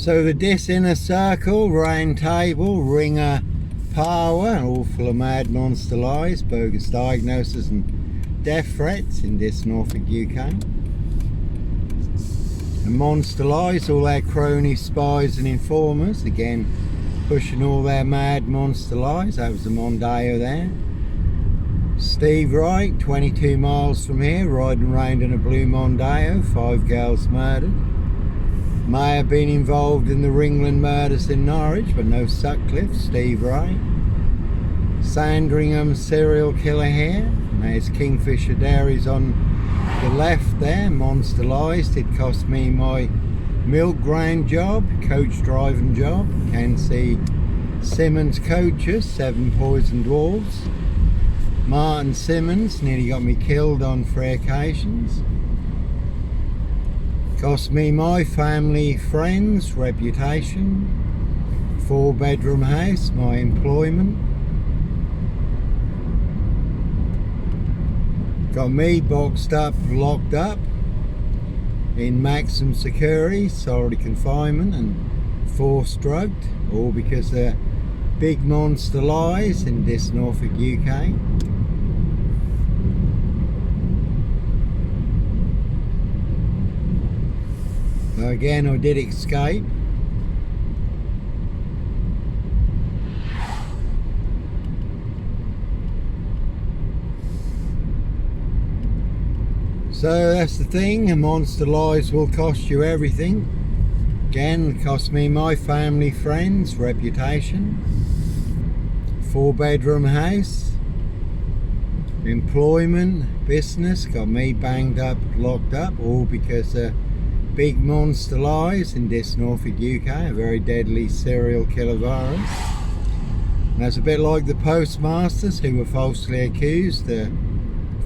So the dis inner circle, round table, ringer, power, all full of mad monster lies, bogus diagnoses and death threats in this Norfolk, UK. And monster lies, all their cronies, spies and informers, again pushing all their mad monster lies. That was the Mondeo there. Steve Wright, 22 miles from here, riding round in a blue Mondeo, 5 girls murdered. May have been involved in the Ringland murders in Norwich, but no Sutcliffe. Steve Wright. Sandringham serial killer here. There's Kingfisher Dairies on the left there. Monster lies. Did cost me my milk grind job, coach driving job. Can see Simmons coaches, 7 poisoned wolves. Martin Simmons nearly got me killed on 3 occasions. Cost me my family, friends, reputation, 4-bedroom house, my employment. Got me boxed up, locked up in maximum security, solitary confinement and forced drugged, all because of big monster lies in this Norfolk, UK. Again, I did escape. So that's the thing, monster lies will cost you everything. Again, it cost me my family, friends, reputation, 4-bedroom house, employment, business, got me banged up, locked up, all because big monster lies in this Norfolk, UK, a very deadly serial killer virus. And that's a bit like the postmasters who were falsely accused of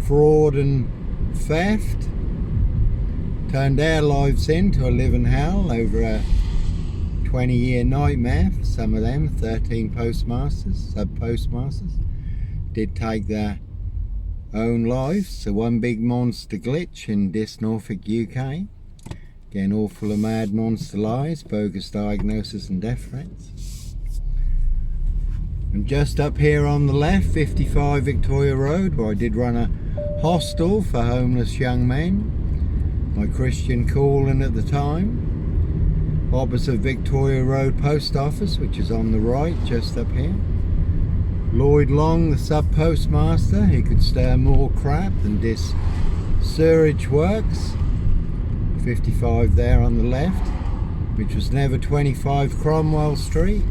fraud and theft, turned their lives into a living hell over a 20-year nightmare for some of them. 13 postmasters, sub-postmasters, did take their own lives. So one big monster glitch in this Norfolk, UK. Again, all full of mad monster lies, bogus diagnoses and death threats. And just up here on the left, 55 Victoria Road, where I did run a hostel for homeless young men, my Christian calling at the time. Opposite Victoria Road Post Office, which is on the right, just up here. Lloyd Long, the sub-postmaster, who could stir more crap than this sewerage works. 55 there on the left, which was never 25 Cromwell Street.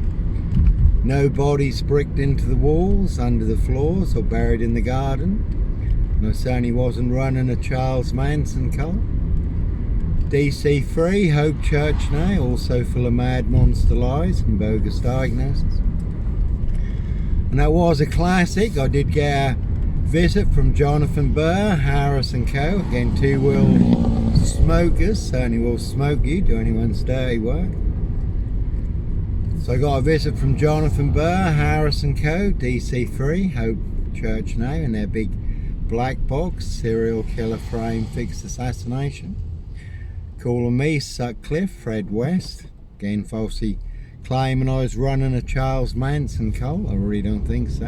No bodies bricked into the walls, under the floors or buried in the garden. And I certainly wasn't running a Charles Manson cult. DC3, Hope Church now, also full of mad monster lies and bogus diagnoses. And that was a classic. I did get a visit from Jonathan Burr, Harris and Co. Again, 2-wheel smokers, certainly will smoke you, do anyone's dirty work. So I got a visit from Jonathan Burr, Harris and Co. DC3, Hope Church now, in their big black box serial killer frame fixed assassination. Calling me Sutcliffe, Fred West, again falsely claiming I was running a Charles Manson cult. I really don't think so.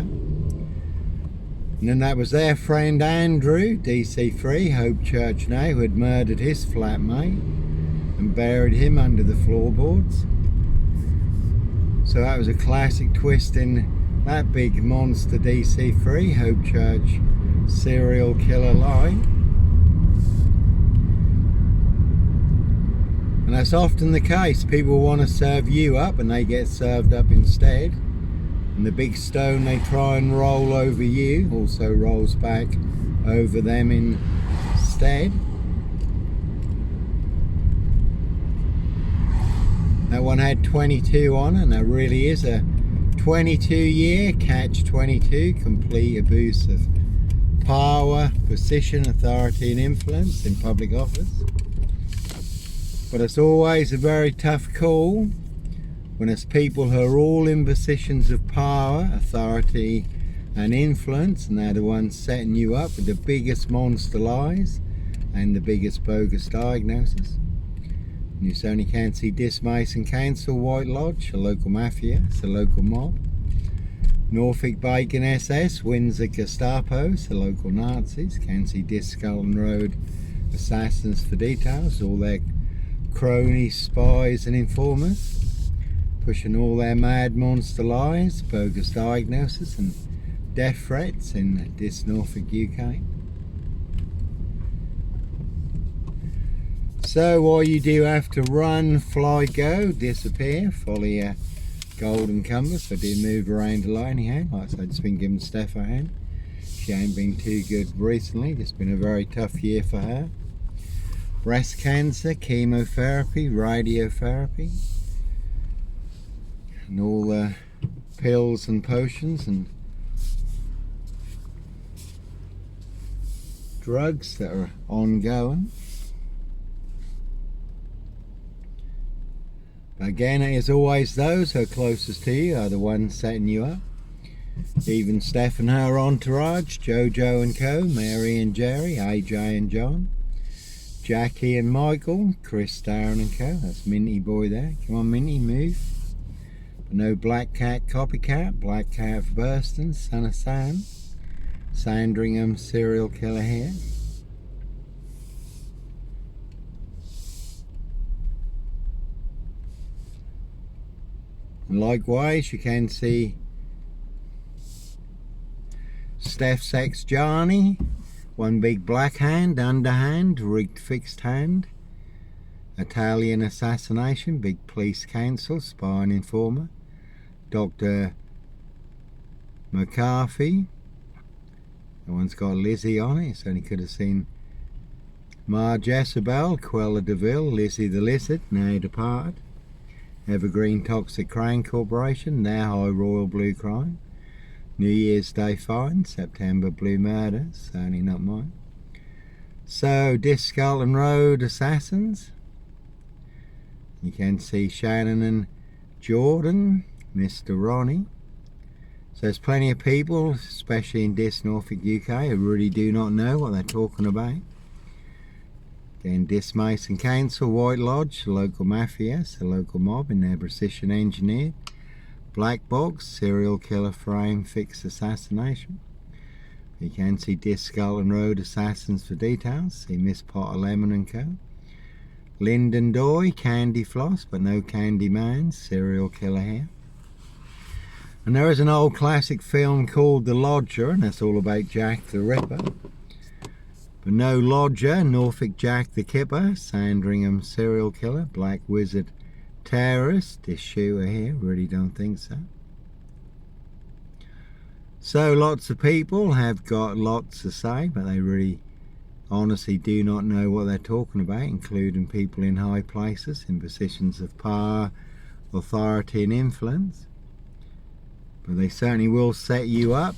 And then that was their friend Andrew, DC3, Hope Church now, who had murdered his flatmate and buried him under the floorboards. So that was a classic twist in that big monster DC3, Hope Church serial killer lie. And that's often the case. People want to serve you up and they get served up instead. And the big stone they try and roll over you also rolls back over them instead. That one had 22 on it, and that really is a 22-year catch-22, complete abuse of power, position, authority and influence in public office. But it's always a very tough call when it's people who are all in positions of power, authority and influence, and they're the ones setting you up with the biggest monster lies and the biggest bogus diagnosis. You certainly can see Dismason Council, White Lodge, a local mafia, it's a local mob. Norfolk Bacon SS, Windsor Gestapos, the local Nazis. Can see Discalton Road assassins for details, all their cronies, spies and informers, pushing all their mad monster lies, bogus diagnoses and death threats in this Norfolk, UK. So while you do have to run, fly, go, disappear, follow your golden compass. I did move around a lot anyhow. Like I said, I've just been giving Steph a hand. She ain't been too good recently. It's been a very tough year for her. Breast cancer, chemotherapy, radiotherapy, and all the pills and potions and drugs that are ongoing. But again, as always, those who are closest to you are the ones setting you up. Even Steph and her entourage, Jojo and Co, Mary and Jerry, AJ and John, Jackie and Michael, Chris, Darren and Co. That's Minty boy there. Come on, Minty, move. But no Black Cat copycat, Black Cat for Burston, Son of Sam, Sandringham serial killer here. And likewise, you can see Steph's ex Johnny, one big black hand, underhand, rigged fixed hand, Italian assassination, big police council, spy and informer, Dr. McCarthy. That one's got Lizzie on it, so you could have seen Marge Jezebel, Quella DeVille, Lizzie the Lizard, now departed. Evergreen Toxic Crane Corporation, their High Royal Blue Crime. New Year's Day Fine, September Blue Murder, certainly not mine. So, Discalton Road Assassins. You can see Shannon and Jordan, Mr. Ronnie. So there's plenty of people, especially in this Norfolk, UK, who really do not know what they're talking about. Again, Dismason Council, White Lodge, the local mafia, the local mob in their precision engineered. Black Box, serial killer frame fixed assassination. You can see Discalton Road Assassins for details. See Miss Potter Lemon and Co. Lyndon Doy, Candy Floss, but no Candy Man, serial killer here. And there is an old classic film called The Lodger, and that's all about Jack the Ripper. But no Lodger, Norfolk Jack the Kipper, Sandringham serial killer, Black Wizard terrorist, this shooter here, really don't think so. So lots of people have got lots to say, but they really honestly do not know what they're talking about, including people in high places, in positions of power, authority and influence. But they certainly will set you up,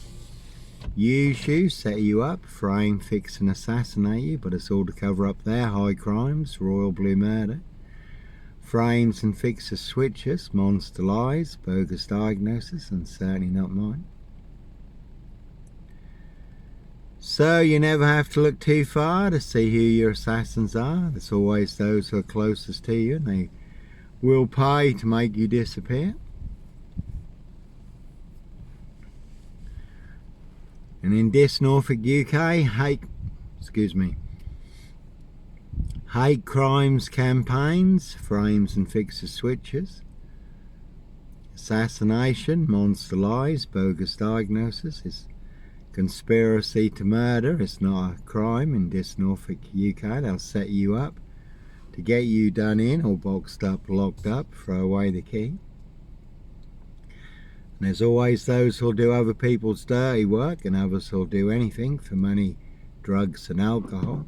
use you, set you up, frame, fix and assassinate you, but it's all to cover up their high crimes, royal blue murder. Frames and fixes switches, monster lies, bogus diagnoses, and certainly not mine. So you never have to look too far to see who your assassins are. There's always those who are closest to you, and they will pay to make you disappear. And in this Norfolk, UK, hate crimes campaigns, frames and fixes switches, assassination, monster lies, bogus diagnosis, is conspiracy to murder. It's not a crime in this Norfolk, UK. They'll set you up to get you done in or boxed up, locked up, throw away the key. And there's always those who'll do other people's dirty work, and others who'll do anything for money, drugs and alcohol.